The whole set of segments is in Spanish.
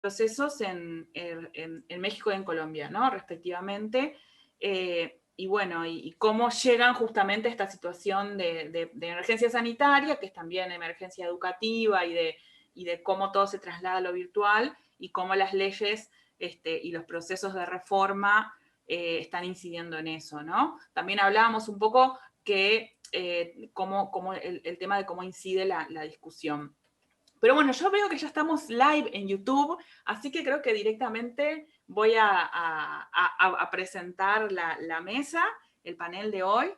procesos en México y en Colombia, ¿no? Respectivamente. Y bueno, y cómo llegan justamente a esta situación de emergencia sanitaria, que es también emergencia educativa, y de cómo todo se traslada a lo virtual, y cómo las leyes y los procesos de reforma están incidiendo en eso, ¿no? También hablábamos un poco que cómo el tema de cómo incide la discusión. Pero bueno, yo veo que ya estamos live en YouTube, así que creo que directamente voy a presentar la mesa, el panel de hoy,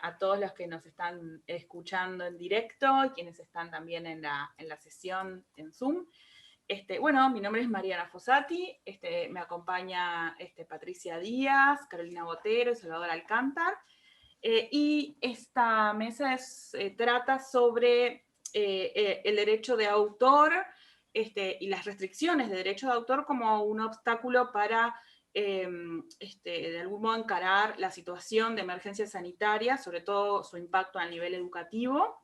a todos los que nos están escuchando en directo y quienes están también en la sesión en Zoom. Bueno, mi nombre es Mariana Fossati, me acompaña Patricia Díaz, Carolina Botero y Salvador Alcántar. Y esta mesa trata sobre el derecho de autor y las restricciones de derecho de autor como un obstáculo para de algún modo encarar la situación de emergencia sanitaria, sobre todo su impacto a nivel educativo.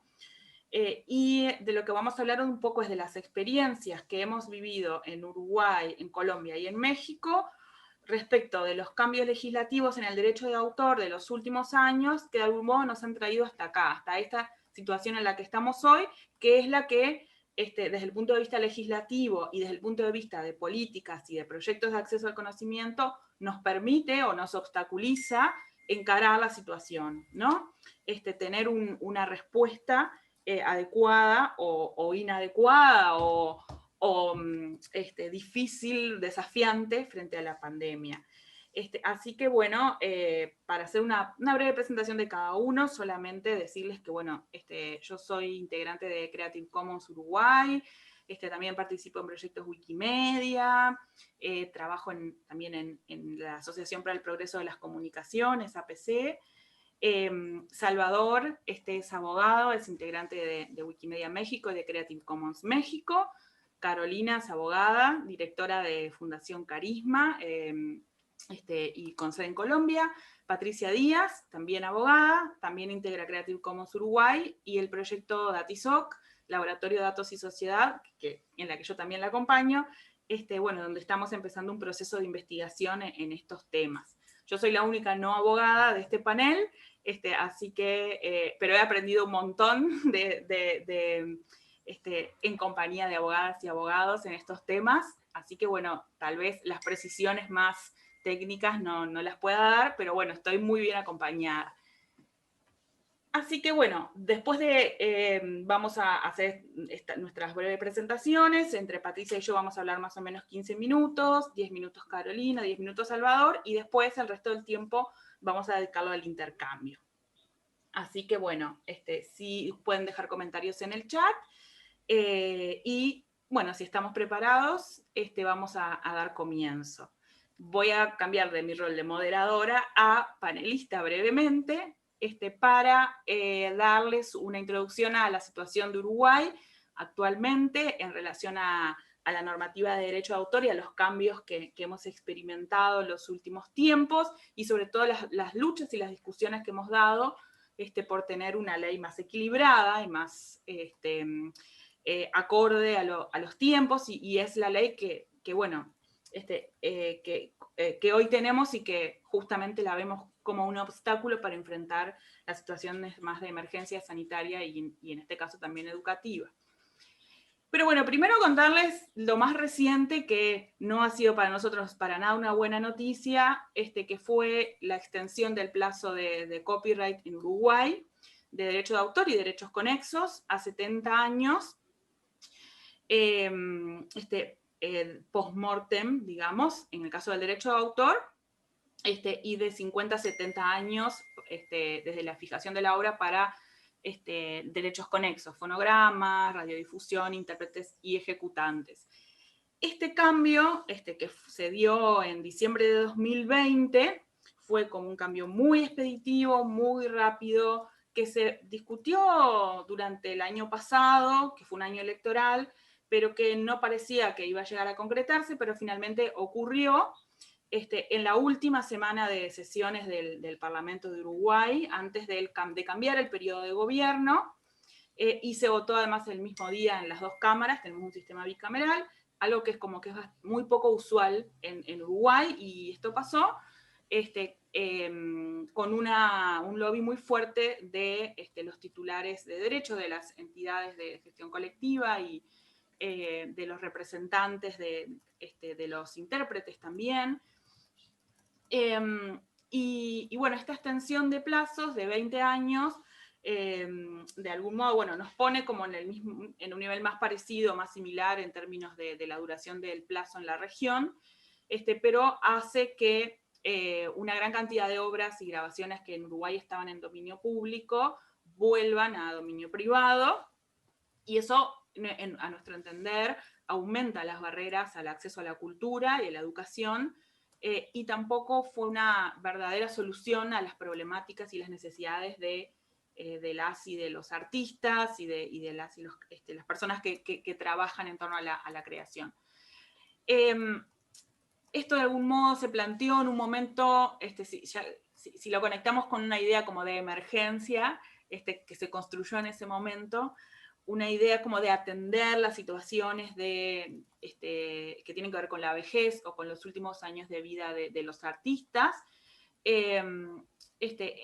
Y de lo que vamos a hablar un poco es de las experiencias que hemos vivido en Uruguay, en Colombia y en México respecto de los cambios legislativos en el derecho de autor de los últimos años que de algún modo nos han traído hasta acá, hasta esta situación en la que estamos hoy, que es la que desde el punto de vista legislativo y desde el punto de vista de políticas y de proyectos de acceso al conocimiento nos permite o nos obstaculiza encarar la situación, ¿no? Tener una respuesta adecuada o inadecuada o difícil, desafiante frente a la pandemia. Así que bueno, para hacer una breve presentación de cada uno, solamente decirles que bueno, yo soy integrante de Creative Commons Uruguay, también participo en proyectos Wikimedia, trabajo también en la Asociación para el Progreso de las Comunicaciones, APC. Salvador es abogado, es integrante de Wikimedia México y de Creative Commons México. Carolina es abogada, directora de Fundación Carisma y con sede en Colombia. Patricia Díaz, también abogada, también integra Creative Commons Uruguay y el proyecto Datisoc, Laboratorio de Datos y Sociedad, en la que yo también la acompaño, bueno, donde estamos empezando un proceso de investigación en estos temas. Yo soy la única no abogada de este panel, así que, pero he aprendido un montón en compañía de abogadas y abogados en estos temas, así que bueno, tal vez las precisiones más técnicas no las pueda dar, pero bueno, estoy muy bien acompañada. Así que bueno, después vamos a hacer nuestras breves presentaciones, entre Patricia y yo vamos a hablar más o menos 15 minutos, 10 minutos Carolina, 10 minutos Salvador, y después el resto del tiempo vamos a dedicarlo al intercambio. Así que bueno, sí pueden dejar comentarios en el chat. Y bueno, si estamos preparados, vamos a dar comienzo. Voy a cambiar de mi rol de moderadora a panelista brevemente, para darles una introducción a la situación de Uruguay actualmente en relación a la normativa de derecho de autor y a los cambios que hemos experimentado en los últimos tiempos y sobre todo las luchas y las discusiones que hemos dado por tener una ley más equilibrada y más acorde a los tiempos y es la ley que bueno, que hoy tenemos y que justamente la vemos como un obstáculo para enfrentar las situaciones más de emergencia sanitaria y en este caso también educativa. Pero bueno, primero contarles lo más reciente que no ha sido para nosotros para nada una buena noticia, que fue la extensión del plazo de copyright en Uruguay, de derecho de autor y derechos conexos, a 70 años, post-mortem, digamos, en el caso del derecho de autor, y de 50 a 70 años desde la fijación de la obra para derechos conexos, fonogramas, radiodifusión, intérpretes y ejecutantes. Este cambio que se dio en diciembre de 2020 fue como un cambio muy expeditivo, muy rápido, que se discutió durante el año pasado, que fue un año electoral, pero que no parecía que iba a llegar a concretarse, pero finalmente ocurrió en la última semana de sesiones del Parlamento de Uruguay, antes de cambiar el periodo de gobierno, y se votó además el mismo día en las dos cámaras, tenemos un sistema bicameral, algo que es como que es muy poco usual en Uruguay, y esto pasó con un lobby muy fuerte de los titulares de derecho de las entidades de gestión colectiva y de los representantes de los intérpretes también. Y bueno, esta extensión de plazos de 20 años, de algún modo, bueno, nos pone como en un nivel más parecido, más similar en términos de la duración del plazo en la región, pero hace que una gran cantidad de obras y grabaciones que en Uruguay estaban en dominio público vuelvan a dominio privado, y eso, a nuestro entender, aumenta las barreras al acceso a la cultura y a la educación, y tampoco fue una verdadera solución a las problemáticas y las necesidades de las y de los artistas y de las personas que trabajan en torno a la creación. Esto de algún modo se planteó en un momento, si lo conectamos con una idea como de emergencia, que se construyó en ese momento, una idea como de atender las situaciones que tienen que ver con la vejez o con los últimos años de vida de los artistas. En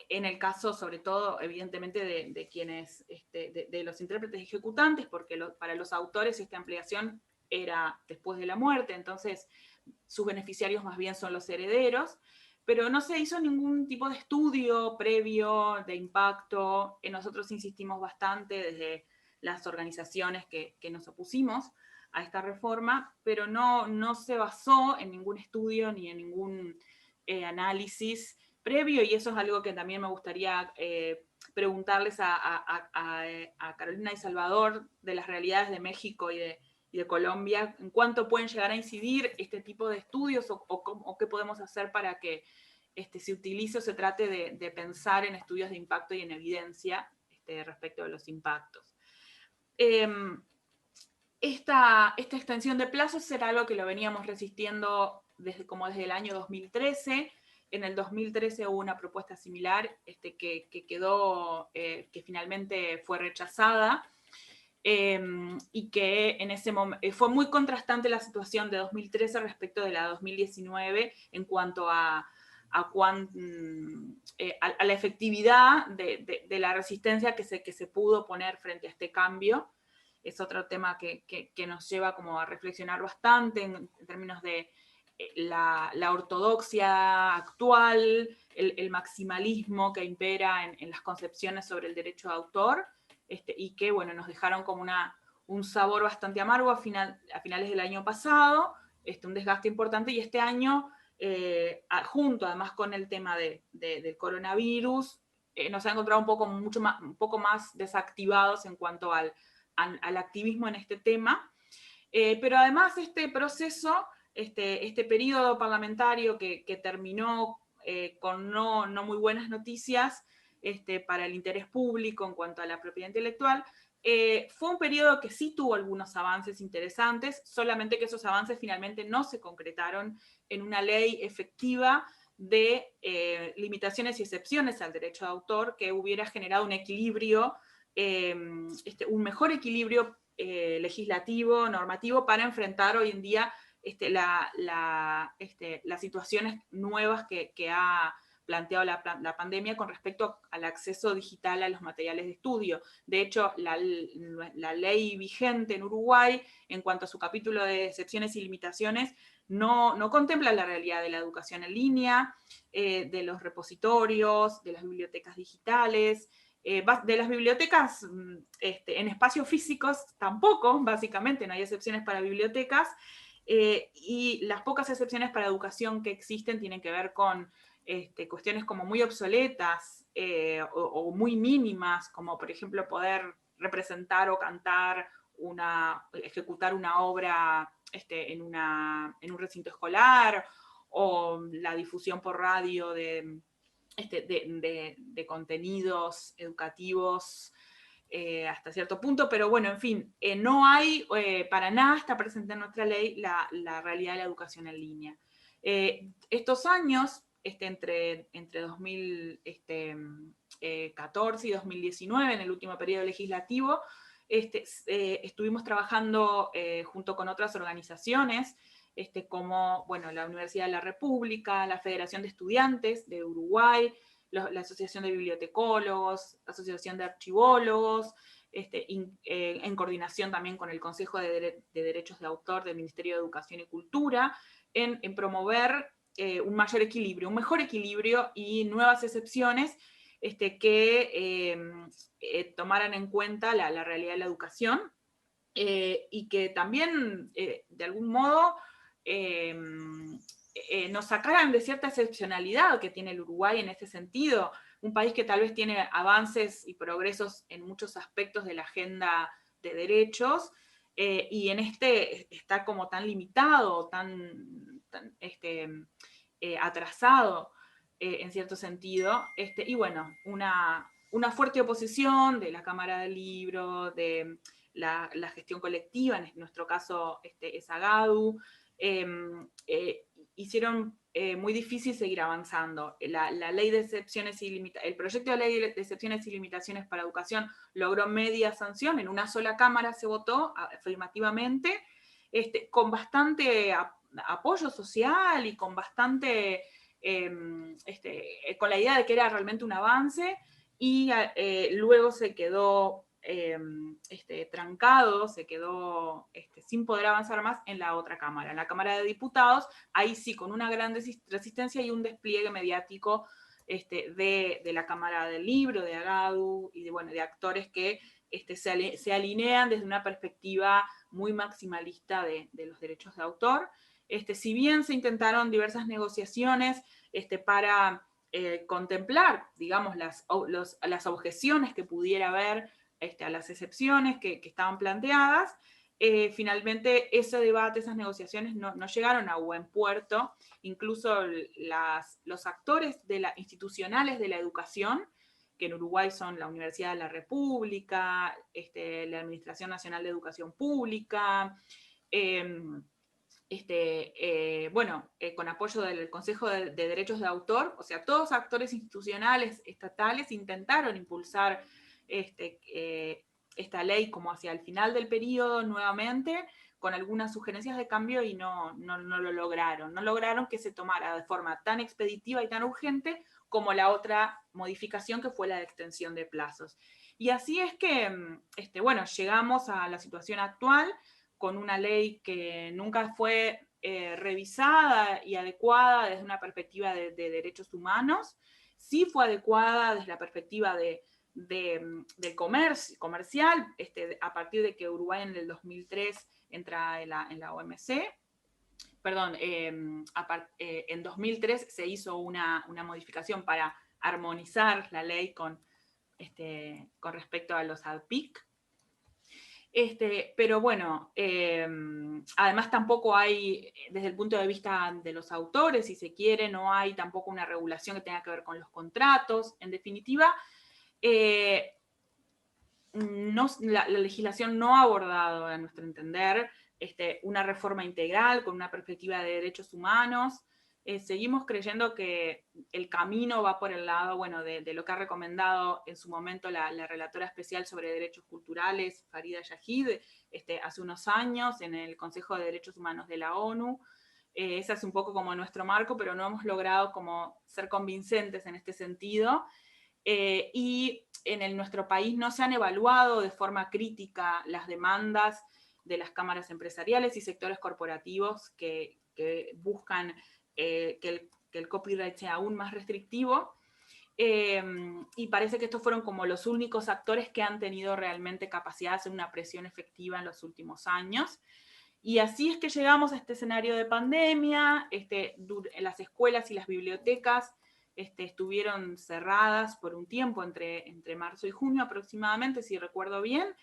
el caso, sobre todo, evidentemente, de quienes, de los intérpretes ejecutantes, porque para los autores esta ampliación era después de la muerte, entonces sus beneficiarios más bien son los herederos, pero no se hizo ningún tipo de estudio previo de impacto. Nosotros insistimos bastante desde las organizaciones que nos opusimos a esta reforma, pero no se basó en ningún estudio ni en ningún análisis previo, y eso es algo que también me gustaría preguntarles a Carolina y Salvador de las realidades de México y de Colombia, en cuánto pueden llegar a incidir este tipo de estudios o qué podemos hacer para que se utilice o se trate de pensar en estudios de impacto y en evidencia respecto de los impactos. Esta extensión de plazos era algo que lo veníamos resistiendo desde el año 2013. En el 2013 hubo una propuesta similar que quedó, que finalmente fue rechazada, y que en ese momento fue muy contrastante la situación de 2013 respecto de la 2019 en cuanto a la efectividad de la resistencia que se pudo poner frente a este cambio. Es otro tema que nos lleva como a reflexionar bastante en términos de la ortodoxia actual, el maximalismo que impera en las concepciones sobre el derecho de autor, y que, bueno, nos dejaron como un sabor bastante amargo a finales del año pasado, un desgaste importante, y este año, junto además con el tema del coronavirus, nos ha encontrado un poco más desactivados en cuanto al activismo en este tema. Pero además este proceso, este periodo parlamentario que terminó con no muy buenas noticias para el interés público en cuanto a la propiedad intelectual, fue un periodo que sí tuvo algunos avances interesantes, solamente que esos avances finalmente no se concretaron en una ley efectiva de limitaciones y excepciones al derecho de autor que hubiera generado un equilibrio, un mejor equilibrio legislativo, normativo, para enfrentar hoy en día las situaciones nuevas que ha planteado la pandemia con respecto al acceso digital a los materiales de estudio. De hecho, la ley vigente en Uruguay, en cuanto a su capítulo de excepciones y limitaciones, no contempla la realidad de la educación en línea, de los repositorios, de las bibliotecas digitales, de las bibliotecas en espacios físicos tampoco, básicamente no hay excepciones para bibliotecas, y las pocas excepciones para educación que existen tienen que ver con cuestiones como muy obsoletas o muy mínimas, como por ejemplo poder representar o cantar, ejecutar una obra en un recinto escolar, o la difusión por radio de contenidos educativos hasta cierto punto, pero bueno, en fin, no hay, para nada está presente en nuestra ley la realidad de la educación en línea. Estos años, entre 2014 y 2019, en el último periodo legislativo, estuvimos trabajando junto con otras organizaciones, como bueno, la Universidad de la República, la Federación de Estudiantes de Uruguay, la Asociación de Bibliotecólogos, la Asociación de Archivólogos, en coordinación también con el Consejo de Derechos de Autor del Ministerio de Educación y Cultura, en promover un mayor equilibrio, un mejor equilibrio y nuevas excepciones que tomaran en cuenta la realidad de la educación y que también, de algún modo, nos sacaran de cierta excepcionalidad que tiene el Uruguay en este sentido, un país que tal vez tiene avances y progresos en muchos aspectos de la agenda de derechos, y en está como tan limitado, tan atrasado en cierto sentido, y bueno, una fuerte oposición de la Cámara del Libro, de la gestión colectiva, en nuestro caso es AGADU, hicieron muy difícil seguir avanzando. La ley de excepciones el proyecto de ley de excepciones y limitaciones para educación logró media sanción, en una sola cámara se votó afirmativamente, con bastante apoyo social y con bastante, con la idea de que era realmente un avance, y luego se quedó trancado, se quedó sin poder avanzar más en la otra cámara, en la Cámara de Diputados, ahí sí, con una gran resistencia y un despliegue mediático de la Cámara del Libro, de AGADU y de actores que se alinean desde una perspectiva muy maximalista de los derechos de autor. Si bien se intentaron diversas negociaciones para contemplar, digamos, las objeciones que pudiera haber a las excepciones que estaban planteadas, finalmente ese debate, esas negociaciones no llegaron a buen puerto. Incluso los actores institucionales de la educación, que en Uruguay son la Universidad de la República, la Administración Nacional de Educación Pública, con apoyo del Consejo de Derechos de Autor, o sea, todos actores institucionales estatales intentaron impulsar esta ley como hacia el final del periodo nuevamente, con algunas sugerencias de cambio, y no lo lograron. No lograron que se tomara de forma tan expeditiva y tan urgente como la otra modificación, que fue la de extensión de plazos. Y así es que, llegamos a la situación actual, con una ley que nunca fue revisada y adecuada desde una perspectiva de derechos humanos. Sí fue adecuada desde la perspectiva del comercial, a partir de que Uruguay en el 2003 entra en la OMC. Perdón, en 2003 se hizo una modificación para armonizar la ley con respecto a los ADPIC. Pero bueno, además tampoco hay, desde el punto de vista de los autores, si se quiere, no hay tampoco una regulación que tenga que ver con los contratos. En definitiva, la legislación no ha abordado, a nuestro entender, una reforma integral con una perspectiva de derechos humanos. Seguimos creyendo que el camino va por el lado, de lo que ha recomendado en su momento la relatora especial sobre derechos culturales, Farida Yahid, hace unos años en el Consejo de Derechos Humanos de la ONU. Ese es un poco como nuestro marco, pero no hemos logrado como ser convincentes en este sentido. Y en nuestro país no se han evaluado de forma crítica las demandas de las cámaras empresariales y sectores corporativos que buscan que el copyright sea aún más restrictivo, y parece que estos fueron como los únicos actores que han tenido realmente capacidad de hacer una presión efectiva en los últimos años. Y así es que llegamos a este escenario de pandemia. Las escuelas y las bibliotecas estuvieron cerradas por un tiempo, entre marzo y junio aproximadamente, si recuerdo bien,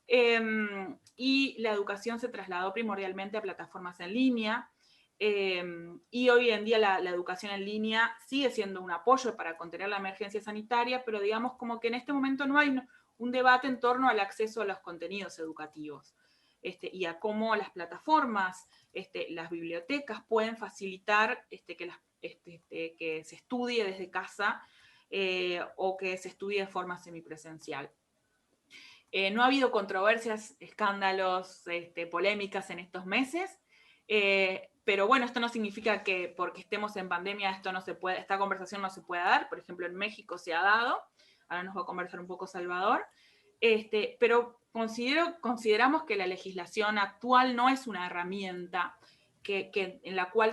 y la educación se trasladó primordialmente a plataformas en línea. Y hoy en día la educación en línea sigue siendo un apoyo para contener la emergencia sanitaria, pero digamos como que en este momento no hay un debate en torno al acceso a los contenidos educativos, y a cómo las plataformas, las bibliotecas pueden facilitar que se estudie desde casa, o que se estudie de forma semipresencial. No ha habido controversias, escándalos, polémicas en estos meses, pero bueno, esto no significa que porque estemos en pandemia esta conversación no se pueda dar. Por ejemplo, en México se ha dado, ahora nos va a conversar un poco Salvador, pero consideramos que la legislación actual no es una herramienta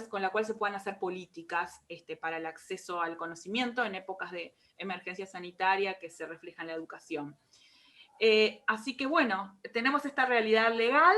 con la cual se puedan hacer políticas para el acceso al conocimiento en épocas de emergencia sanitaria que se refleja en la educación. Así que bueno, tenemos esta realidad legal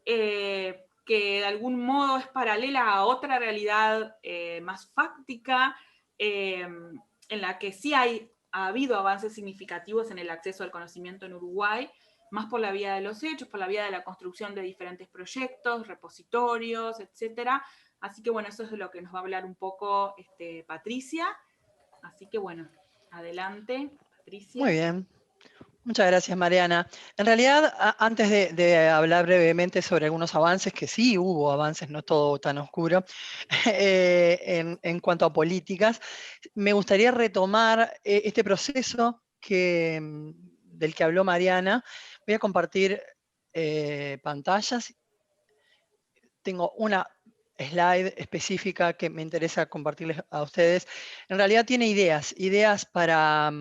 que de algún modo es paralela a otra realidad más fáctica, en la que sí ha habido avances significativos en el acceso al conocimiento en Uruguay, más por la vía de los hechos, por la vía de la construcción de diferentes proyectos, repositorios, etcétera. Así que bueno, eso es de lo que nos va a hablar un poco Patricia. Así que bueno, adelante, Patricia. Muy bien. Muchas gracias, Mariana. En realidad, antes de hablar brevemente sobre algunos avances, que sí hubo avances, no todo tan oscuro, en cuanto a políticas, me gustaría retomar este proceso del que habló Mariana. Voy a compartir pantallas. Tengo una slide específica que me interesa compartirles a ustedes. En realidad tiene ideas para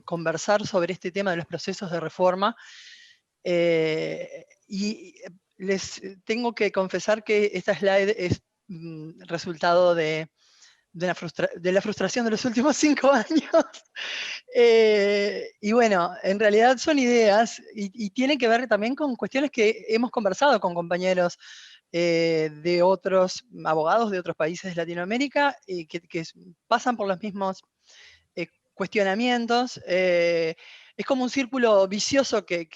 conversar sobre este tema de los procesos de reforma. Y les tengo que confesar que esta slide es resultado de la frustración de los últimos 5 años. Y bueno, en realidad son ideas y tienen que ver también con cuestiones que hemos conversado con compañeros de otros abogados de otros países de Latinoamérica que pasan por los mismos cuestionamientos. Es como un círculo vicioso que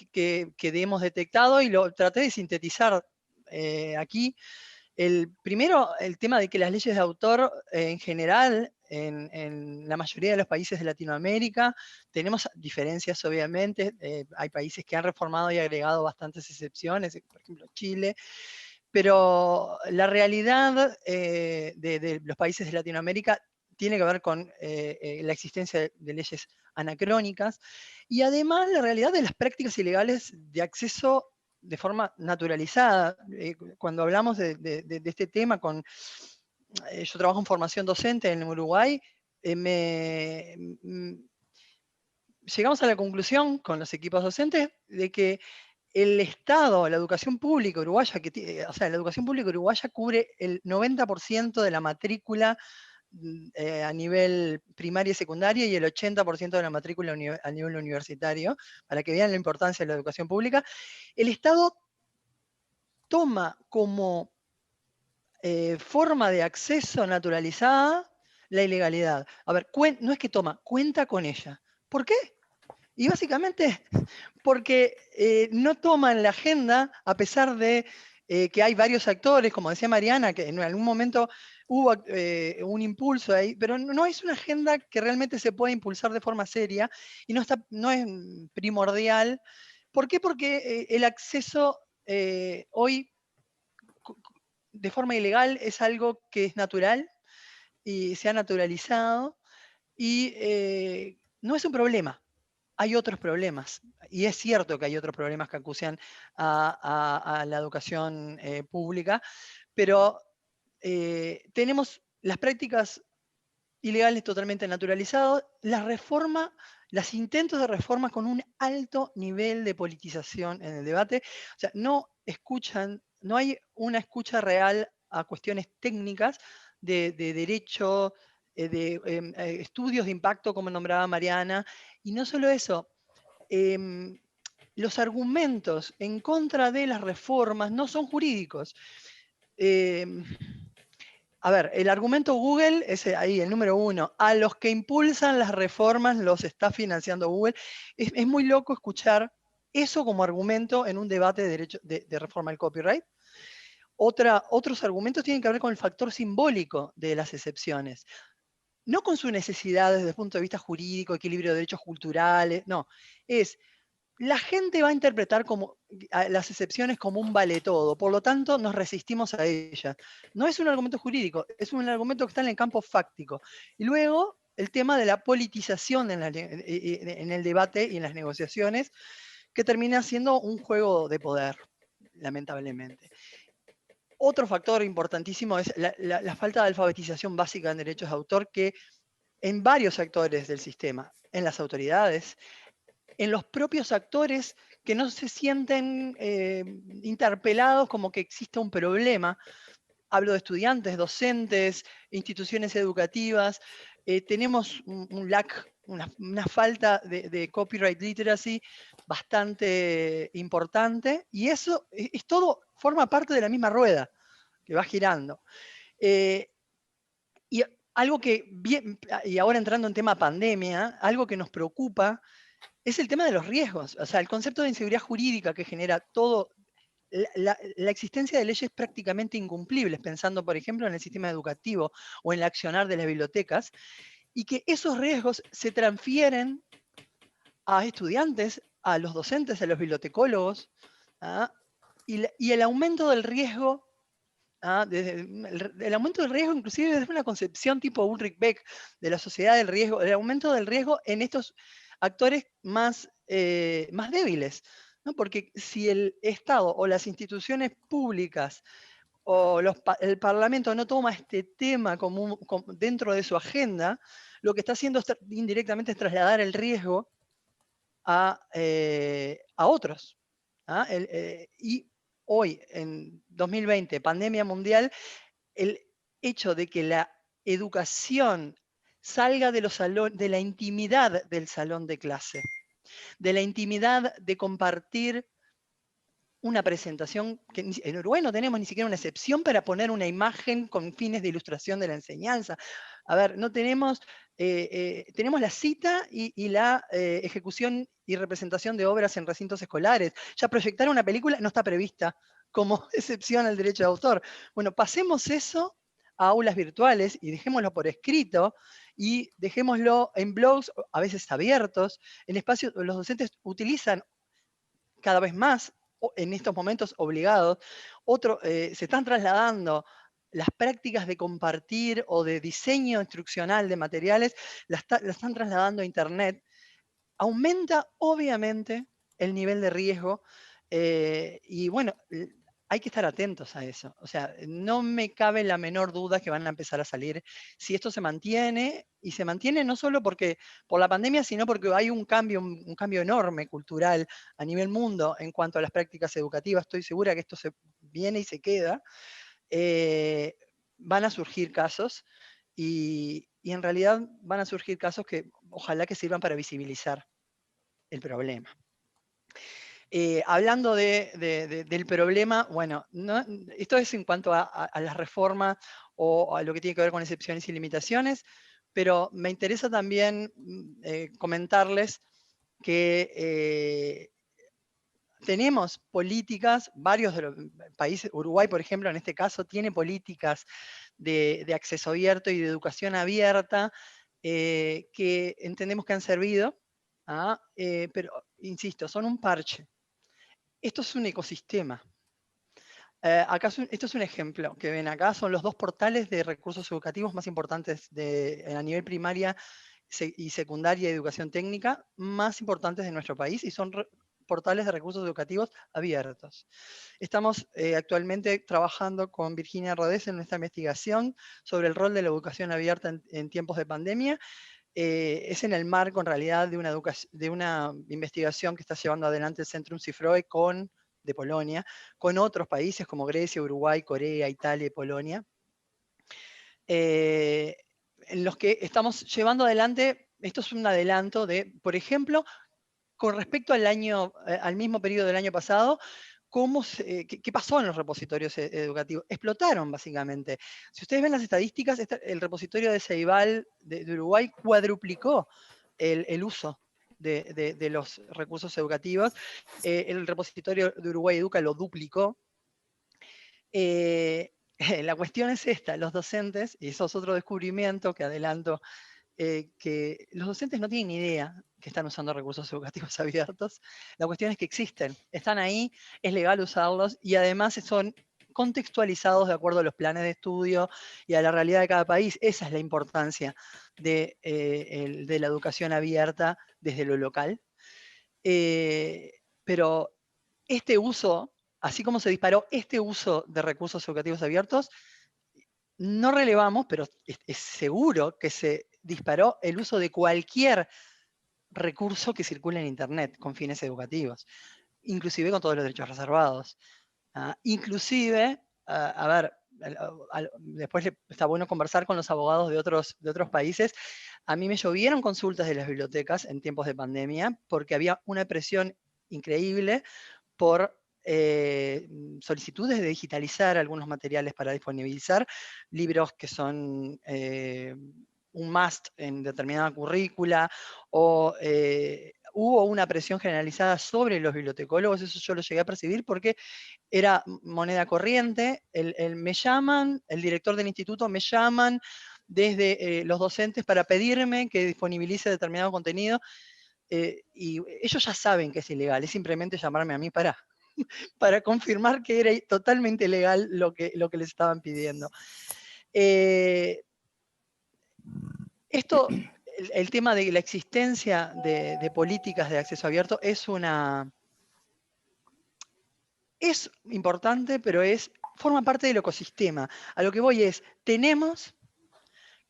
hemos detectado y lo traté de sintetizar aquí. Primero, el tema de que las leyes de autor en general, en la mayoría de los países de Latinoamérica, tenemos diferencias obviamente. Hay países que han reformado y agregado bastantes excepciones, por ejemplo Chile, pero la realidad de los países de Latinoamérica tiene que ver con la existencia de leyes anacrónicas y además la realidad de las prácticas ilegales de acceso de forma naturalizada. Cuando hablamos de este tema, yo trabajo en formación docente en Uruguay, llegamos a la conclusión con los equipos docentes de que el Estado, la educación pública uruguaya, la educación pública uruguaya cubre el 90% de la matrícula a nivel primaria y secundaria y el 80% de la matrícula a nivel universitario, para que vean la importancia de la educación pública. El Estado toma como forma de acceso naturalizada la ilegalidad. A ver, no es que toma, cuenta con ella. ¿Por qué? Y básicamente porque no toman la agenda, a pesar de que hay varios actores, como decía Mariana, que en algún momento hubo un impulso ahí, pero no es una agenda que realmente se pueda impulsar de forma seria y no es primordial. ¿Por qué? Porque el acceso hoy de forma ilegal es algo que es natural y se ha naturalizado y no es un problema. Hay otros problemas, y es cierto que hay otros problemas que acucian a la educación pública, pero tenemos las prácticas ilegales totalmente naturalizadas, los intentos de reforma con un alto nivel de politización en el debate. O sea, no hay una escucha real a cuestiones técnicas de derecho, de estudios de impacto, como nombraba Mariana, y no solo eso, los argumentos en contra de las reformas no son jurídicos. A ver, el argumento Google es ahí, el número 1. A los que impulsan las reformas los está financiando Google. Es muy loco escuchar eso como argumento en un debate de reforma del copyright. Otros argumentos tienen que ver con el factor simbólico de las excepciones. No con su necesidad desde el punto de vista jurídico, equilibrio de derechos culturales, no. La gente va a interpretar las excepciones como un vale todo, por lo tanto nos resistimos a ellas. No es un argumento jurídico, es un argumento que está en el campo fáctico. Y luego el tema de la politización en el debate y en las negociaciones, que termina siendo un juego de poder, lamentablemente. Otro factor importantísimo es la falta de alfabetización básica en derechos de autor, que en varios sectores del sistema, en las autoridades, en los propios actores que no se sienten interpelados como que existe un problema. Hablo de estudiantes, docentes, instituciones educativas. Tenemos un lack, una falta de copyright literacy bastante importante, y eso es todo, forma parte de la misma rueda que va girando. Y algo que, y ahora entrando en tema pandemia, algo que nos preocupa es el tema de los riesgos. O sea, el concepto de inseguridad jurídica que genera todo, la existencia de leyes prácticamente incumplibles, pensando, por ejemplo, en el sistema educativo o en el accionar de las bibliotecas, y que esos riesgos se transfieren a estudiantes, a los docentes, a los bibliotecólogos, ¿ah? Y el aumento del riesgo, el aumento del riesgo inclusive desde una concepción tipo Ulrich Beck de la sociedad del riesgo, el aumento del riesgo en estos actores más débiles, ¿no? Porque si el Estado o las instituciones públicas o el Parlamento no toma este tema como dentro de su agenda, lo que está haciendo indirectamente es trasladar el riesgo a otros. Y hoy, en 2020, pandemia mundial, el hecho de que la educación salga de la intimidad del salón de clase, de la intimidad de compartir una presentación, que en Uruguay no tenemos ni siquiera una excepción para poner una imagen con fines de ilustración de la enseñanza. A ver, no tenemos, tenemos la cita y la ejecución y representación de obras en recintos escolares. Ya proyectar una película no está prevista como excepción al derecho de autor. Bueno, pasemos eso a aulas virtuales y dejémoslo por escrito y dejémoslo en blogs, a veces abiertos, en espacios, los docentes utilizan cada vez más, en estos momentos obligados, se están trasladando las prácticas de compartir o de diseño instruccional de materiales, las están trasladando a Internet. Aumenta obviamente el nivel de riesgo y bueno, hay que estar atentos a eso. O sea, no me cabe la menor duda que van a empezar a salir si esto se mantiene, y se mantiene no solo por la pandemia, sino porque hay un cambio enorme cultural a nivel mundo en cuanto a las prácticas educativas. Estoy segura que esto se viene y se queda. Van a surgir casos y en realidad van a surgir casos que ojalá que sirvan para visibilizar el problema. Hablando del problema, bueno, esto es en cuanto a las reformas o a lo que tiene que ver con excepciones y limitaciones, pero me interesa también comentarles que tenemos políticas, varios de los países, Uruguay por ejemplo en este caso, tiene políticas de acceso abierto y de educación abierta que entendemos que han servido, pero insisto, son un parche. Esto es un ecosistema. Esto es un ejemplo que ven acá, son los 2 portales de recursos educativos más importantes a nivel primaria y secundaria y educación técnica, más importantes de nuestro país, y son portales de recursos educativos abiertos. Estamos actualmente trabajando con Virginia Rodés en nuestra investigación sobre el rol de la educación abierta en tiempos de pandemia. Es en el marco, en realidad, de una investigación que está llevando adelante el Centrum Cifroe de Polonia, con otros países como Grecia, Uruguay, Corea, Italia y Polonia, en los que estamos llevando adelante, esto es un adelanto de, por ejemplo, con respecto al mismo periodo del año pasado, ¿qué pasó en los repositorios educativos? Explotaron, básicamente. Si ustedes ven las estadísticas, el repositorio de Ceibal de Uruguay cuadruplicó el uso de los recursos educativos. El repositorio de Uruguay Educa lo duplicó. La cuestión es esta, los docentes, y eso es otro descubrimiento que adelanto, que los docentes no tienen ni idea que están usando recursos educativos abiertos. La cuestión es que existen, están ahí, es legal usarlos y además son contextualizados de acuerdo a los planes de estudio y a la realidad de cada país. Esa es la importancia de la educación abierta desde lo local. pero este uso, así como se disparó este uso de recursos educativos abiertos, no relevamos, pero es seguro que se disparó el uso de cualquier recurso que circula en Internet con fines educativos, inclusive con todos los derechos reservados. Inclusive, a ver, después está bueno conversar con los abogados de otros países. A mí me llovieron consultas de las bibliotecas en tiempos de pandemia porque había una presión increíble por solicitudes de digitalizar algunos materiales para disponibilizar, libros que son un must en determinada currícula, o hubo una presión generalizada sobre los bibliotecólogos, eso yo lo llegué a percibir porque era moneda corriente, me llaman, el director del instituto me llaman desde los docentes para pedirme que disponibilice determinado contenido, y ellos ya saben que es ilegal, es simplemente llamarme a mí para confirmar que era totalmente legal lo que les estaban pidiendo. Esto, el tema de la existencia de políticas de acceso abierto es importante, pero forma parte del ecosistema. A lo que voy tenemos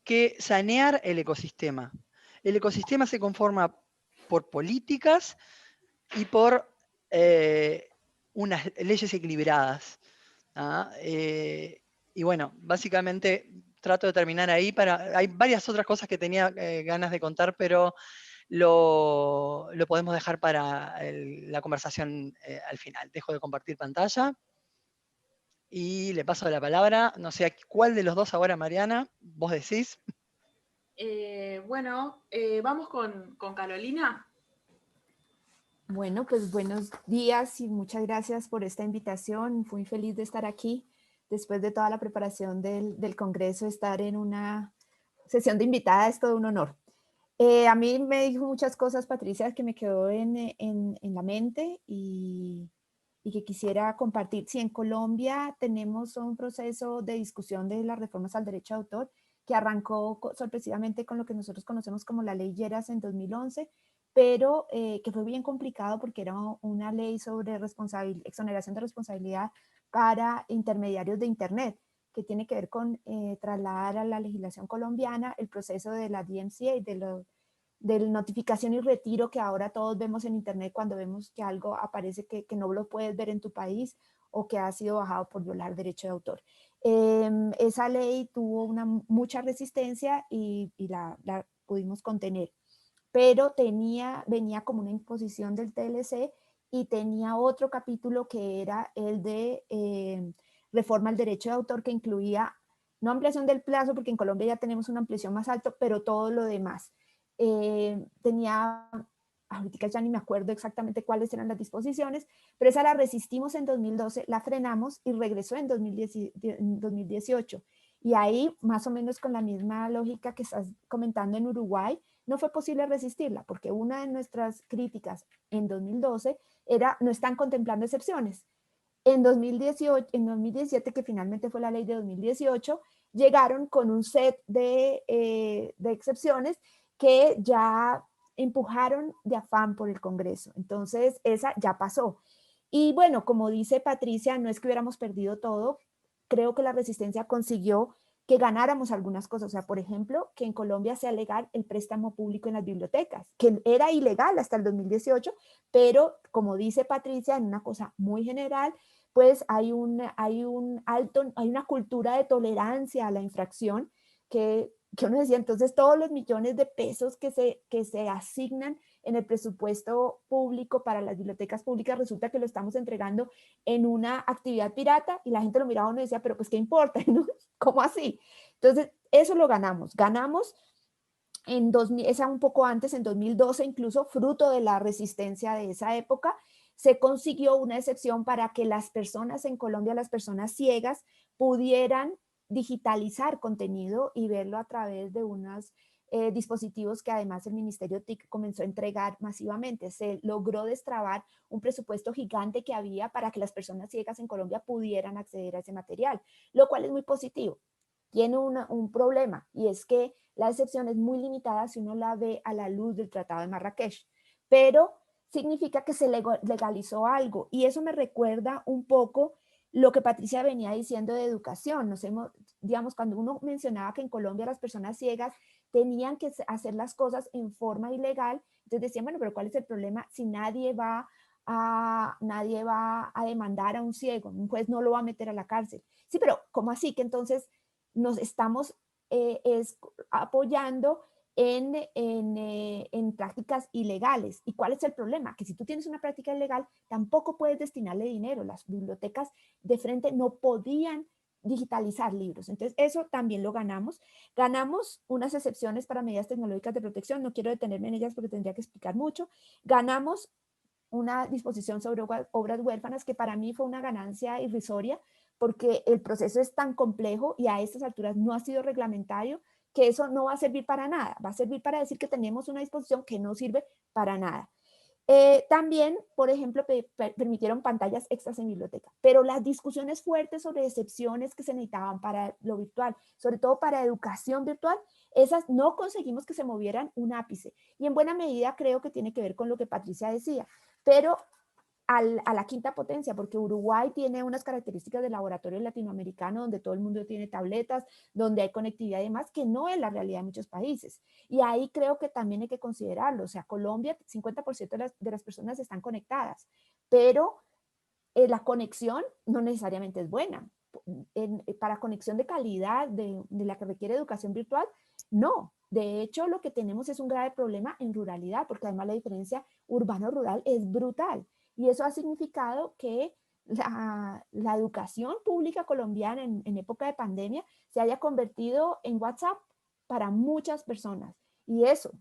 que sanear el ecosistema. El ecosistema se conforma por políticas y por unas leyes equilibradas. Y bueno, básicamente trato de terminar ahí. Hay varias otras cosas que tenía ganas de contar, pero lo podemos dejar para la conversación al final. Dejo de compartir pantalla y le paso la palabra. No sé cuál de los dos ahora, Mariana, vos decís. Bueno, vamos con Carolina. Bueno, pues buenos días y muchas gracias por esta invitación. Fui feliz de estar aquí después de toda la preparación del Congreso. Estar en una sesión de invitada es todo un honor. A mí me dijo muchas cosas, Patricia, que me quedó en la mente y que quisiera compartir. Sí, en Colombia tenemos un proceso de discusión de las reformas al derecho de autor que arrancó sorpresivamente con lo que nosotros conocemos como la ley Lleras en 2011, pero que fue bien complicado porque era una ley sobre exoneración de responsabilidad para intermediarios de Internet, que tiene que ver con trasladar a la legislación colombiana el proceso de la DMCA, de notificación y retiro que ahora todos vemos en Internet cuando vemos que algo aparece que no lo puedes ver en tu país o que ha sido bajado por violar derecho de autor. Esa ley tuvo mucha resistencia y la pudimos contener, pero venía como una imposición del TLC y tenía otro capítulo que era el de reforma al derecho de autor, que incluía no ampliación del plazo, porque en Colombia ya tenemos una ampliación más alta, pero todo lo demás. Tenía, ahorita ya ni me acuerdo exactamente cuáles eran las disposiciones, pero esa la resistimos en 2012, la frenamos y regresó en 2018. Y ahí, más o menos con la misma lógica que estás comentando en Uruguay, no fue posible resistirla, porque una de nuestras críticas en 2012 era no están contemplando excepciones. En 2017, que finalmente fue la ley de 2018, llegaron con un set de excepciones que ya empujaron de afán por el Congreso. Entonces, esa ya pasó. Y bueno, como dice Patricia, no es que hubiéramos perdido todo. Creo que la resistencia consiguió que ganáramos algunas cosas. O sea, por ejemplo, que en Colombia sea legal el préstamo público en las bibliotecas, que era ilegal hasta el 2018, pero como dice Patricia, en una cosa muy general, pues hay una cultura de tolerancia a la infracción que uno decía, entonces todos los millones de pesos que se asignan en el presupuesto público para las bibliotecas públicas, resulta que lo estamos entregando en una actividad pirata y la gente lo miraba y uno decía, pero pues qué importa, ¿no? ¿Cómo así? Entonces, eso lo ganamos. Ganamos en 2000, esa un poco antes, en 2012, incluso fruto de la resistencia de esa época, se consiguió una excepción para que las personas en Colombia, las personas ciegas, pudieran digitalizar contenido y verlo a través de unos dispositivos que además el Ministerio TIC comenzó a entregar masivamente. Se logró destrabar un presupuesto gigante que había para que las personas ciegas en Colombia pudieran acceder a ese material, lo cual es muy positivo. Tiene un problema y es que la excepción es muy limitada si uno la ve a la luz del Tratado de Marrakech, pero significa que se legalizó algo. Y eso me recuerda un poco lo que Patricia venía diciendo de educación. Digamos, cuando uno mencionaba que en Colombia las personas ciegas tenían que hacer las cosas en forma ilegal, entonces decían, bueno, pero ¿cuál es el problema si nadie va a demandar a un ciego? Un juez no lo va a meter a la cárcel. Sí, pero ¿cómo así? Que entonces nos estamos apoyando en prácticas ilegales. ¿Y cuál es el problema? Que si tú tienes una práctica ilegal, tampoco puedes destinarle dinero. Las bibliotecas de frente no podían digitalizar libros. Entonces, eso también lo ganamos. Ganamos unas excepciones para medidas tecnológicas de protección. No quiero detenerme en ellas porque tendría que explicar mucho. Ganamos una disposición sobre obras huérfanas que para mí fue una ganancia irrisoria porque el proceso es tan complejo y a estas alturas no ha sido reglamentario que eso no va a servir para nada. Va a servir para decir que tenemos una disposición que no sirve para nada. También, por ejemplo, permitieron pantallas extras en biblioteca, pero las discusiones fuertes sobre excepciones que se necesitaban para lo virtual, sobre todo para educación virtual, esas no conseguimos que se movieran un ápice. Y en buena medida creo que tiene que ver con lo que Patricia decía, pero a la quinta potencia, porque Uruguay tiene unas características de laboratorio latinoamericano donde todo el mundo tiene tabletas, donde hay conectividad y demás, que no es la realidad de muchos países. Y ahí creo que también hay que considerarlo. O sea, Colombia, 50% de las personas están conectadas, pero la conexión no necesariamente es buena. Para conexión de calidad, de la que requiere educación virtual, no. De hecho, lo que tenemos es un grave problema en ruralidad, porque además la diferencia urbano-rural es brutal. Y eso ha significado que la educación pública colombiana en época de pandemia se haya convertido en WhatsApp para muchas personas. Y eso,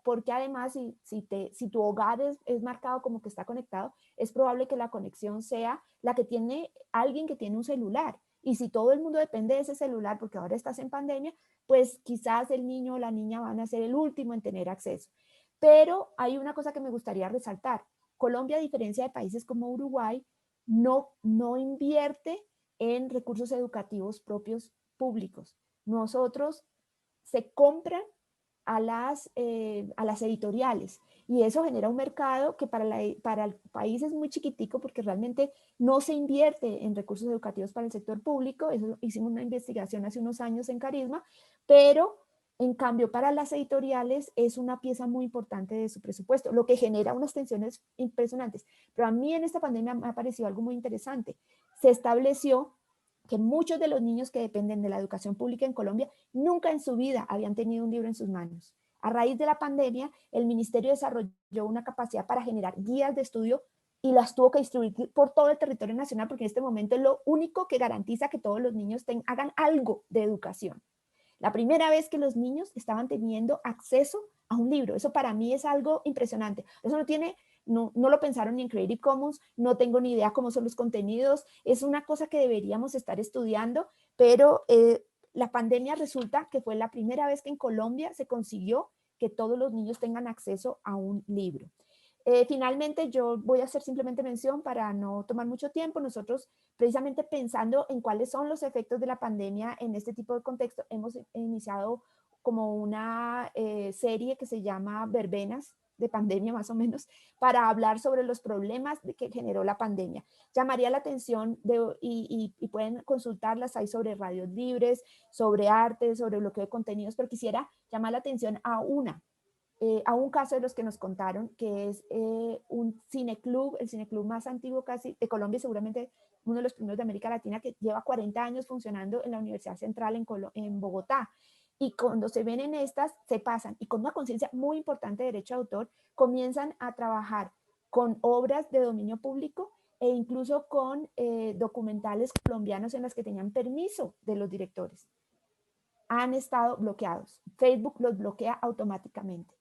porque además si tu hogar es marcado como que está conectado, es probable que la conexión sea la que tiene alguien que tiene un celular. Y si todo el mundo depende de ese celular, porque ahora estás en pandemia, pues quizás el niño o la niña van a ser el último en tener acceso. Pero hay una cosa que me gustaría resaltar. Colombia, a diferencia de países como Uruguay, no invierte en recursos educativos propios públicos. Nosotros se compran a las editoriales y eso genera un mercado que para el país es muy chiquitico porque realmente no se invierte en recursos educativos para el sector público. Eso hicimos una investigación hace unos años en Carisma, pero en cambio para las editoriales es una pieza muy importante de su presupuesto, lo que genera unas tensiones impresionantes. Pero a mí en esta pandemia me ha parecido algo muy interesante. Se estableció que muchos de los niños que dependen de la educación pública en Colombia nunca en su vida habían tenido un libro en sus manos. A raíz de la pandemia, el ministerio desarrolló una capacidad para generar guías de estudio y las tuvo que distribuir por todo el territorio nacional porque en este momento es lo único que garantiza que todos los niños hagan algo de educación. La primera vez que los niños estaban teniendo acceso a un libro. Eso para mí es algo impresionante. Eso no lo pensaron ni en Creative Commons, no tengo ni idea cómo son los contenidos, es una cosa que deberíamos estar estudiando, pero la pandemia resulta que fue la primera vez que en Colombia se consiguió que todos los niños tengan acceso a un libro. Finalmente, yo voy a hacer simplemente mención para no tomar mucho tiempo. Nosotros, precisamente pensando en cuáles son los efectos de la pandemia en este tipo de contexto, hemos iniciado como una serie que se llama Verbenas de pandemia más o menos, para hablar sobre los problemas que generó la pandemia. Llamaría la atención y pueden consultarlas ahí sobre radios libres, sobre arte, sobre bloqueo de contenidos, pero quisiera llamar la atención a un caso de los que nos contaron, que es un cineclub, el cineclub más antiguo casi de Colombia, seguramente uno de los primeros de América Latina, que lleva 40 años funcionando en la Universidad Central en Bogotá. Y cuando se ven en estas, se pasan, y con una conciencia muy importante de derecho de autor, comienzan a trabajar con obras de dominio público e incluso con documentales colombianos en las que tenían permiso de los directores. Han estado bloqueados. Facebook los bloquea automáticamente.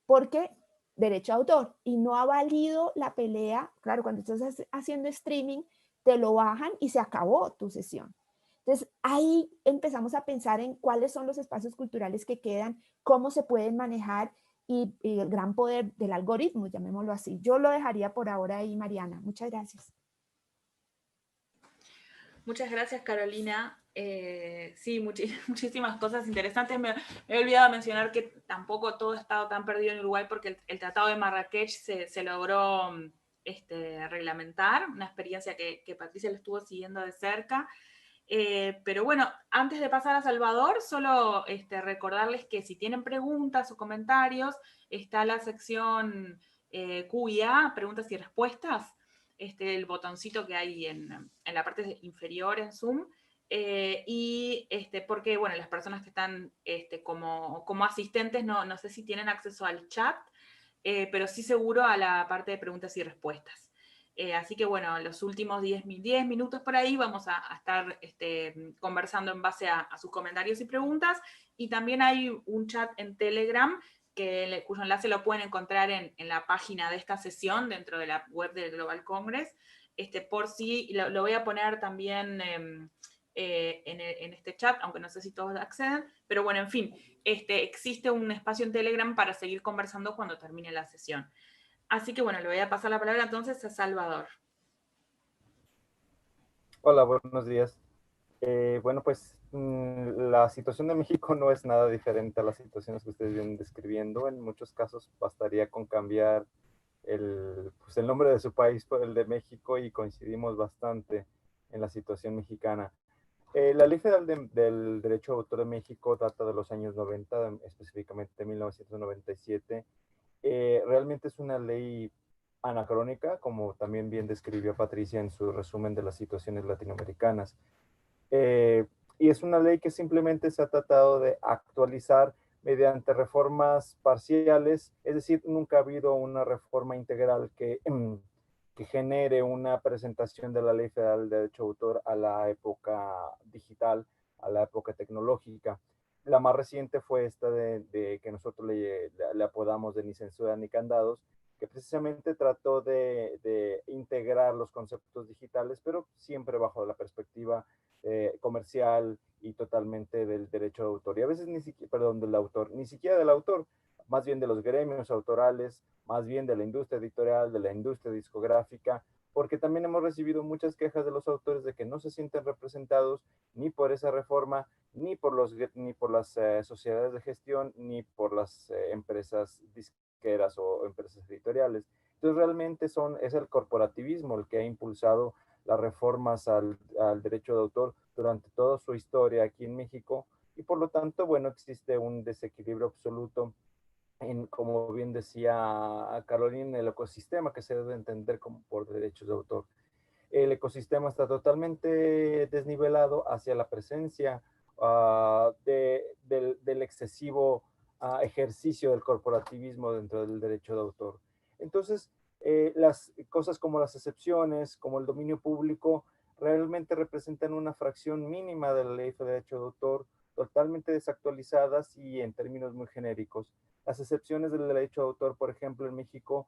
Porque derecho de autor, y no ha valido la pelea. Claro, cuando estás haciendo streaming, te lo bajan y se acabó tu sesión. Entonces, ahí empezamos a pensar en cuáles son los espacios culturales que quedan, cómo se pueden manejar y el gran poder del algoritmo, llamémoslo así. Yo lo dejaría por ahora ahí, Mariana. Muchas gracias. Muchas gracias, Carolina. Sí, muchísimas cosas interesantes. Me he olvidado mencionar que tampoco todo ha estado tan perdido en Uruguay porque el Tratado de Marrakech se logró reglamentar, una experiencia que Patricia lo estuvo siguiendo de cerca. Pero bueno, antes de pasar a Salvador, solo recordarles que si tienen preguntas o comentarios, está la sección Q&A, preguntas y respuestas, el botoncito que hay en la parte inferior en Zoom. Porque, bueno, las personas que están como asistentes no sé si tienen acceso al chat, pero sí seguro a la parte de preguntas y respuestas. Así que bueno, los últimos 10 minutos por ahí vamos a estar conversando en base a sus comentarios y preguntas. Y también hay un chat en Telegram cuyo enlace lo pueden encontrar en la página de esta sesión dentro de la web del Global Congress. Por si lo voy a poner también en este chat, aunque no sé si todos acceden, pero bueno, en fin, existe un espacio en Telegram para seguir conversando cuando termine la sesión. Así que bueno, le voy a pasar la palabra entonces a Salvador. Hola, buenos días. Bueno, pues la situación de México no es nada diferente a las situaciones que ustedes vienen describiendo. En muchos casos bastaría con cambiar pues el nombre de su país por el de México y coincidimos bastante en la situación mexicana. La Ley Federal del Derecho de Autor de México data de los años 90, específicamente de 1997. Realmente es una ley anacrónica, como también bien describió Patricia en su resumen de las situaciones latinoamericanas. Eh, y es una ley que simplemente se ha tratado de actualizar mediante reformas parciales, es decir, nunca ha habido una reforma integral que genere una presentación de la Ley Federal de Derecho de Autor a la época digital, a la época tecnológica. La más reciente fue esta de que nosotros le apodamos de ni censura ni candados, que precisamente trató de integrar los conceptos digitales, pero siempre bajo la perspectiva comercial y totalmente del derecho de autor. Y a veces ni siquiera, perdón, del autor, ni siquiera del autor, más bien de los gremios autorales, más bien de la industria editorial, de la industria discográfica, porque también hemos recibido muchas quejas de los autores de que no se sienten representados ni por esa reforma, ni por las sociedades de gestión, ni por las empresas disqueras o empresas editoriales. Entonces realmente es el corporativismo el que ha impulsado las reformas al derecho de autor durante toda su historia aquí en México y por lo tanto, bueno, existe un desequilibrio absoluto como bien decía Carolina, el ecosistema que se debe entender como por derechos de autor. El ecosistema está totalmente desnivelado hacia la presencia del excesivo ejercicio del corporativismo dentro del derecho de autor. Entonces, las cosas como las excepciones, como el dominio público, realmente representan una fracción mínima de la ley de derecho de autor, totalmente desactualizadas y en términos muy genéricos. Las excepciones del derecho de autor, por ejemplo, en México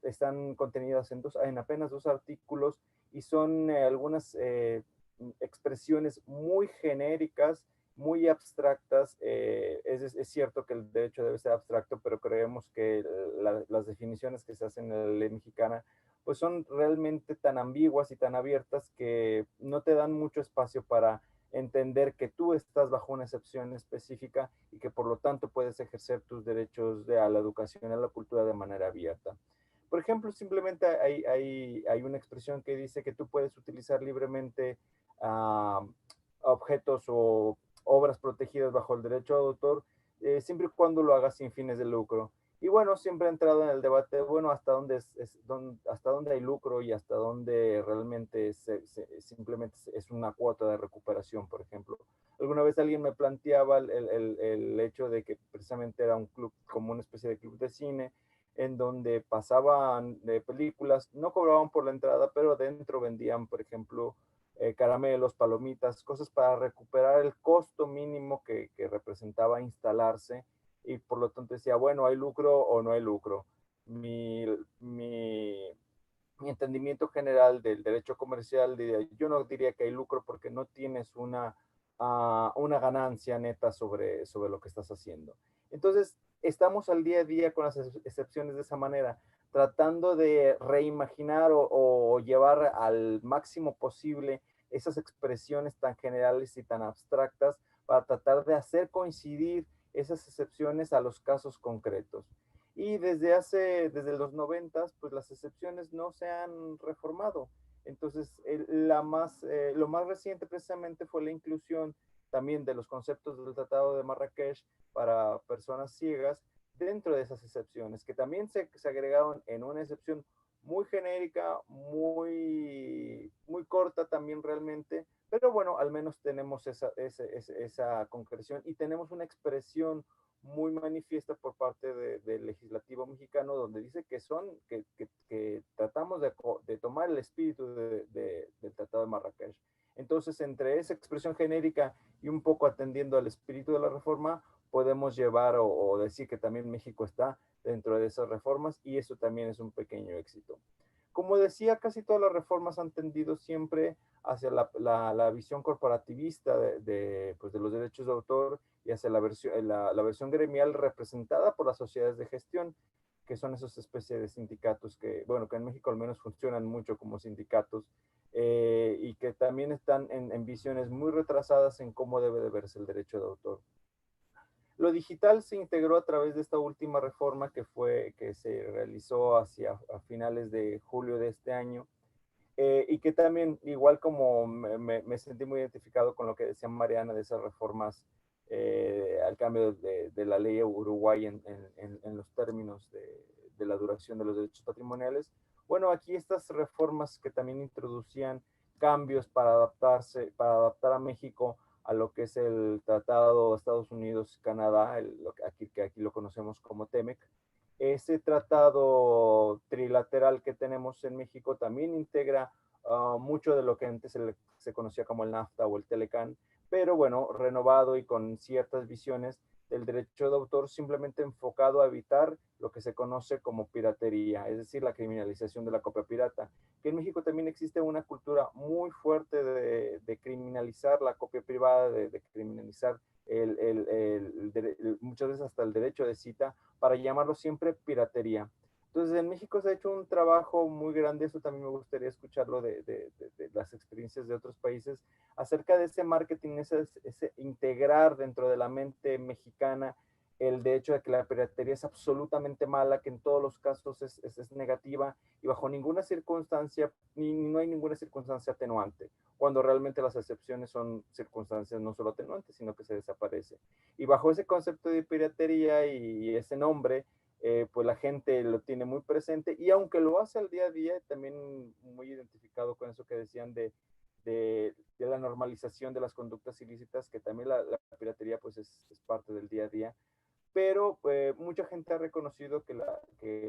están contenidas en apenas 2 artículos y son algunas expresiones muy genéricas, muy abstractas. Es cierto que el derecho debe ser abstracto, pero creemos que las definiciones que se hacen en la ley mexicana pues son realmente tan ambiguas y tan abiertas que no te dan mucho espacio para entender que tú estás bajo una excepción específica y que por lo tanto puedes ejercer tus derechos a la educación y a la cultura de manera abierta. Por ejemplo, simplemente hay una expresión que dice que tú puedes utilizar libremente objetos o obras protegidas bajo el derecho de autor, siempre y cuando lo hagas sin fines de lucro. Y bueno, siempre he entrado en el debate, bueno, hasta dónde hay lucro y hasta dónde realmente simplemente es una cuota de recuperación, por ejemplo. Alguna vez alguien me planteaba el hecho de que precisamente era un club, como una especie de club de cine, en donde pasaban películas, no cobraban por la entrada, pero dentro vendían, por ejemplo, caramelos, palomitas, cosas para recuperar el costo mínimo que representaba instalarse y por lo tanto decía, bueno, ¿hay lucro o no hay lucro? Mi, mi, mi entendimiento general del derecho comercial, yo no diría que hay lucro porque no tienes una ganancia neta sobre lo que estás haciendo. Entonces, estamos al día a día con las excepciones de esa manera, tratando de reimaginar o llevar al máximo posible esas expresiones tan generales y tan abstractas para tratar de hacer coincidir esas excepciones a los casos concretos. Y desde los 90, pues las excepciones no se han reformado. Entonces, lo más reciente precisamente fue la inclusión también de los conceptos del Tratado de Marrakech para personas ciegas dentro de esas excepciones, que también se agregaron en una excepción muy genérica, muy corta también realmente, pero bueno, al menos tenemos esa concreción y tenemos una expresión muy manifiesta por parte del legislativo mexicano, donde dice que tratamos de tomar el espíritu del Tratado de Marrakech. Entonces, entre esa expresión genérica y un poco atendiendo al espíritu de la reforma, podemos llevar o decir que también México está dentro de esas reformas y eso también es un pequeño éxito. Como decía, casi todas las reformas han tendido siempre hacia la visión corporativista pues de los derechos de autor y hacia la versión gremial representada por las sociedades de gestión, que son esas especies de sindicatos que, bueno, que en México al menos funcionan mucho como sindicatos y que también están en visiones muy retrasadas en cómo debe de verse el derecho de autor. Lo digital se integró a través de esta última reforma que se realizó a finales de julio de este año y que también, igual como me sentí muy identificado con lo que decía Mariana de esas reformas al cambio de la ley Uruguay en los términos de la duración de los derechos patrimoniales. Bueno, aquí estas reformas que también introducían cambios para adaptar a México a lo que es el Tratado Estados Unidos-Canadá, que aquí lo conocemos como TEMEC. Ese tratado trilateral que tenemos en México también integra mucho de lo que antes se conocía como el NAFTA o el Telecan, pero bueno, renovado y con ciertas visiones del derecho de autor simplemente enfocado a evitar lo que se conoce como piratería, es decir, la criminalización de la copia pirata. Que en México también existe una cultura muy fuerte de criminalizar la copia privada, de criminalizar muchas veces hasta el derecho de cita, para llamarlo siempre piratería. Entonces, en México se ha hecho un trabajo muy grande, eso también me gustaría escucharlo de las experiencias de otros países, acerca de ese marketing, ese integrar dentro de la mente mexicana el de hecho de que la piratería es absolutamente mala, que en todos los casos es negativa y bajo ninguna circunstancia, no hay ninguna circunstancia atenuante, cuando realmente las excepciones son circunstancias no solo atenuantes, sino que se desaparece. Y bajo ese concepto de piratería y ese nombre, pues la gente lo tiene muy presente y aunque lo hace al día a día, también muy identificado con eso que decían de la normalización de las conductas ilícitas, que también la piratería pues es parte del día a día, pero mucha gente ha reconocido que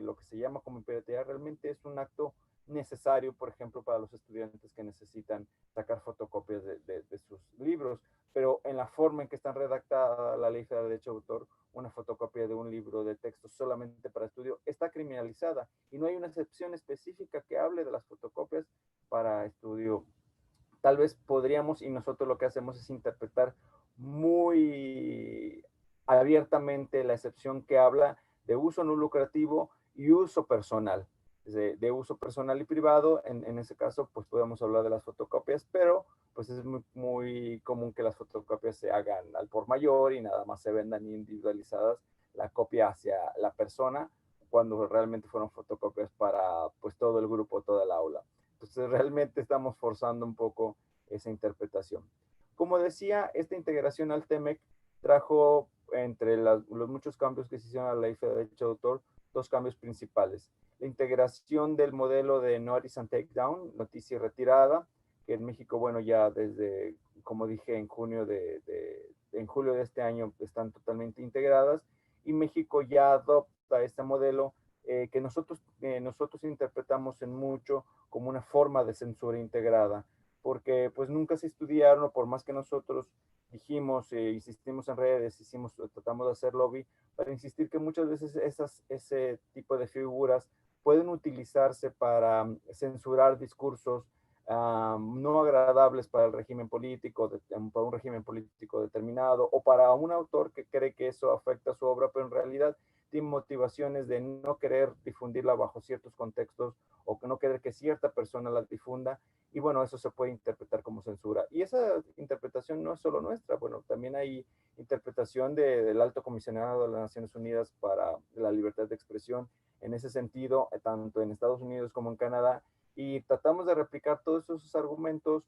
lo que se llama como piratería realmente es un acto necesario, por ejemplo, para los estudiantes que necesitan sacar fotocopias de sus libros, pero en la forma en que está redactada la ley federal de derecho de autor, una fotocopia de un libro de texto solamente para estudio está criminalizada y no hay una excepción específica que hable de las fotocopias para estudio. Tal vez podríamos, y nosotros lo que hacemos es interpretar muy abiertamente la excepción que habla de uso no lucrativo y uso personal. De uso personal y privado, en ese caso, pues podemos hablar de las fotocopias, pero pues es muy común que las fotocopias se hagan al por mayor y nada más se vendan individualizadas la copia hacia la persona, cuando realmente fueron fotocopias para pues todo el grupo, toda la aula. Entonces realmente estamos forzando un poco esa interpretación. Como decía, esta integración al TEMEC trajo entre los muchos cambios que se hicieron a la ley de derecho de autor, dos cambios principales. La integración del modelo de Notice and Takedown, noticia y retirada, que en México, bueno, ya desde, como dije, en julio de este año están totalmente integradas, y México ya adopta este modelo que nosotros interpretamos en mucho como una forma de censura integrada, porque pues nunca se estudiaron, o por más que nosotros dijimos, insistimos en redes, tratamos de hacer lobby, para insistir que muchas veces ese tipo de figuras pueden utilizarse para censurar discursos no agradables para el régimen político, para un régimen político determinado, o para un autor que cree que eso afecta a su obra, pero en realidad tiene motivaciones de no querer difundirla bajo ciertos contextos o que no querer que cierta persona la difunda, y bueno, eso se puede interpretar como censura. Y esa interpretación no es solo nuestra, bueno, también hay interpretación del Alto Comisionado de las Naciones Unidas para la Libertad de Expresión en ese sentido, tanto en Estados Unidos como en Canadá, y tratamos de replicar todos esos argumentos,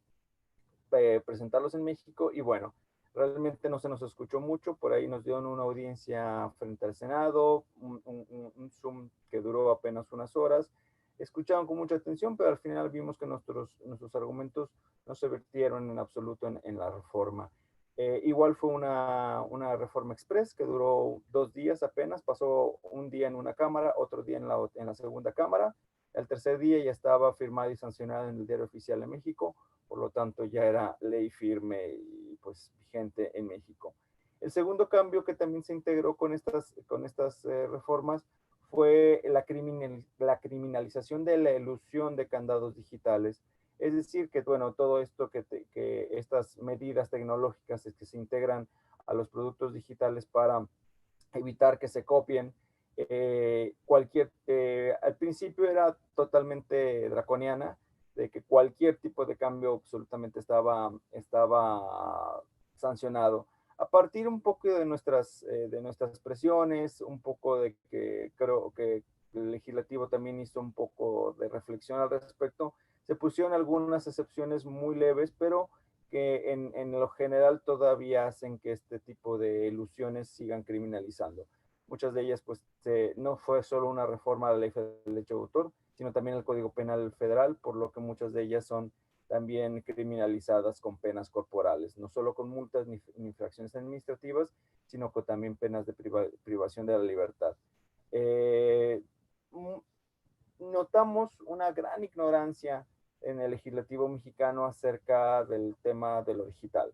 presentarlos en México, y bueno, realmente no se nos escuchó mucho, por ahí nos dieron una audiencia frente al Senado, un Zoom que duró apenas unas horas, escucharon con mucha atención, pero al final vimos que nuestros argumentos no se vertieron en absoluto en la reforma. Igual fue una reforma express que duró 2 días apenas, pasó un día en una cámara, otro día en la segunda cámara, el tercer día ya estaba firmada y sancionada en el Diario Oficial de México, por lo tanto ya era ley firme y pues vigente en México. El segundo cambio que también se integró con estas reformas fue la criminalización de la elusión de candados digitales. Es decir, que bueno, todo esto que estas medidas tecnológicas que se integran a los productos digitales para evitar que se copien, al principio era totalmente draconiana, de que cualquier tipo de cambio absolutamente estaba sancionado. A partir un poco de nuestras presiones, un poco de que creo que el legislativo también hizo un poco de reflexión al respecto, se pusieron algunas excepciones muy leves, pero que en lo general todavía hacen que este tipo de ilusiones sigan criminalizando. Muchas de ellas, pues, no fue solo una reforma a la ley federal del derecho de autor, sino también el Código Penal Federal, por lo que muchas de ellas son también criminalizadas con penas corporales, no solo con multas ni infracciones administrativas, sino con también penas de privación de la libertad. Notamos una gran ignorancia en el legislativo mexicano acerca del tema de lo digital.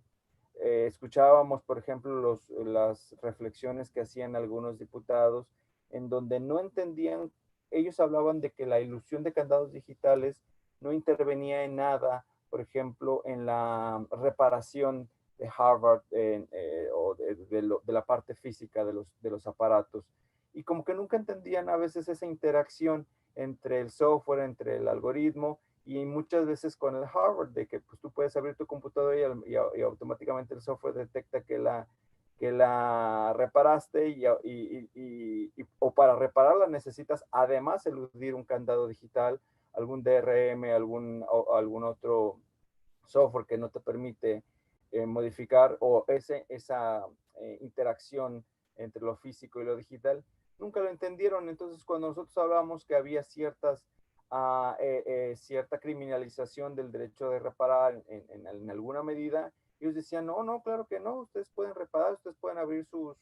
Escuchábamos, por ejemplo, las reflexiones que hacían algunos diputados en donde no entendían, ellos hablaban de que la ilusión de candados digitales no intervenía en nada, por ejemplo, en la reparación de hardware o de la parte física de los aparatos. Y como que nunca entendían a veces esa interacción entre el software, entre el algoritmo y muchas veces con el hardware, de que pues, tú puedes abrir tu computadora y automáticamente el software detecta que la reparaste o para repararla necesitas además eludir un candado digital, algún DRM, algún otro software que no te permite modificar o esa interacción entre lo físico y lo digital. Nunca lo entendieron, entonces cuando nosotros hablábamos que había cierta criminalización del derecho de reparar en alguna medida, ellos decían, no, claro que no, ustedes pueden reparar, ustedes pueden abrir su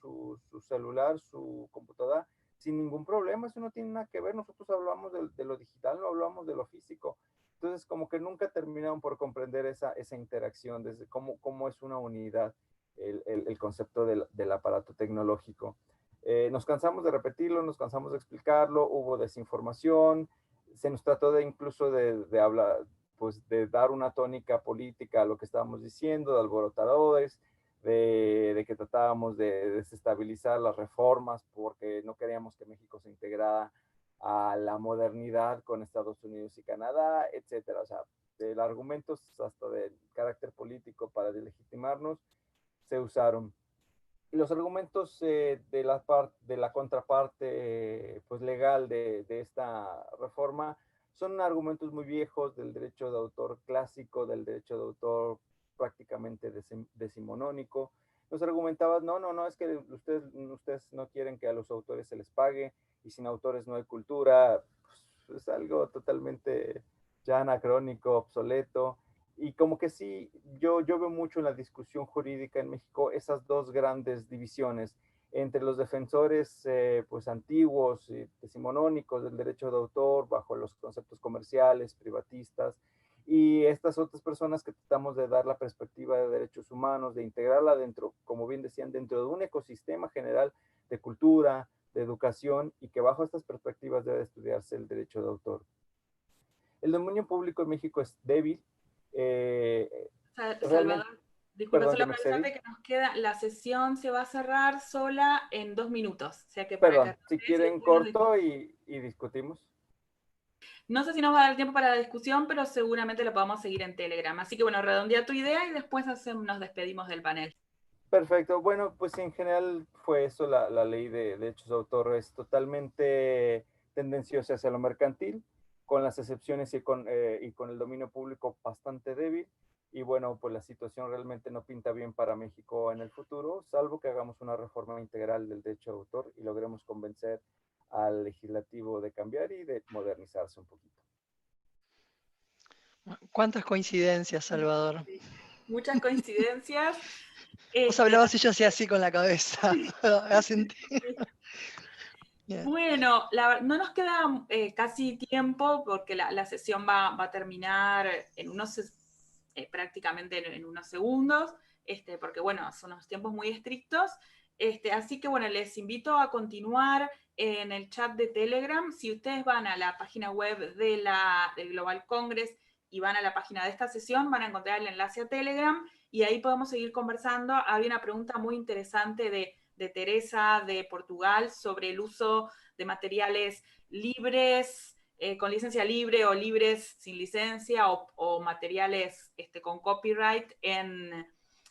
celular, su computadora, sin ningún problema, eso no tiene nada que ver, nosotros hablamos de lo digital, no hablamos de lo físico. Entonces, como que nunca terminaron por comprender esa interacción, desde cómo es una unidad el concepto del aparato tecnológico. Nos cansamos de repetirlo, nos cansamos de explicarlo, hubo desinformación, se nos trató incluso de hablar, pues de dar una tónica política a lo que estábamos diciendo, de alborotadores, de que tratábamos de desestabilizar las reformas porque no queríamos que México se integrara a la modernidad con Estados Unidos y Canadá, etcétera. O sea, de argumentos hasta de carácter político para deslegitimarnos se usaron. Y los argumentos de la contraparte pues legal de esta reforma son argumentos muy viejos del derecho de autor clásico, del derecho de autor prácticamente decimonónico. Nos argumentaban, no, es que ustedes no quieren que a los autores se les pague y sin autores no hay cultura. Pues, es algo totalmente ya anacrónico, obsoleto. Y como que sí, yo veo mucho en la discusión jurídica en México esas dos grandes divisiones entre los defensores pues antiguos y decimonónicos del derecho de autor bajo los conceptos comerciales, privatistas, y estas otras personas que tratamos de dar la perspectiva de derechos humanos, de integrarla dentro, como bien decían, dentro de un ecosistema general de cultura, de educación, y que bajo estas perspectivas debe estudiarse el derecho de autor. El dominio público en México es débil, Salvador, disculpa, perdón solo que me para avisarte excedí. que nos queda, la sesión se va a cerrar sola en 2 minutos. O sea que para que Perdón, si arranques y quieren después corto y discutimos. no sé si nos va a dar tiempo para la discusión, pero seguramente lo podamos seguir en Telegram. Así que bueno, redondea tu idea y después nos despedimos del panel. Perfecto, bueno, pues en general fue eso, la ley de derechos de autor es totalmente tendenciosa hacia lo mercantil, con las excepciones y con el dominio público bastante débil, y bueno, pues la situación realmente no pinta bien para México en el futuro, salvo que hagamos una reforma integral del derecho de autor y logremos convencer al legislativo de cambiar y de modernizarse un poquito. ¿Cuántas coincidencias, Salvador? Sí, muchas coincidencias. Vos hablabas y yo hacía así con la cabeza. Bueno, no nos queda casi tiempo porque la sesión va a terminar en prácticamente en unos segundos, porque bueno, son unos tiempos muy estrictos. Así que bueno, les invito a continuar en el chat de Telegram. Si ustedes van a la página web del Global Congress y van a la página de esta sesión, van a encontrar el enlace a Telegram y ahí podemos seguir conversando. Había una pregunta muy interesante de Teresa de Portugal sobre el uso de materiales libres, con licencia libre o libres sin licencia o materiales con copyright en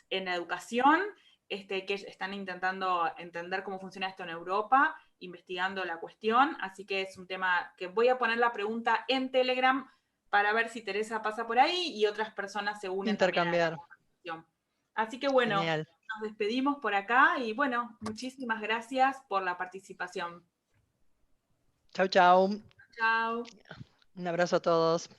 educación, que están intentando entender cómo funciona esto en Europa, investigando la cuestión, así que es un tema que voy a poner la pregunta en Telegram para ver si Teresa pasa por ahí y otras personas se unen también a la conversación. Así que bueno, Genial. nos despedimos por acá y bueno, muchísimas gracias por la participación. Chau, chau. Chao. Un abrazo a todos.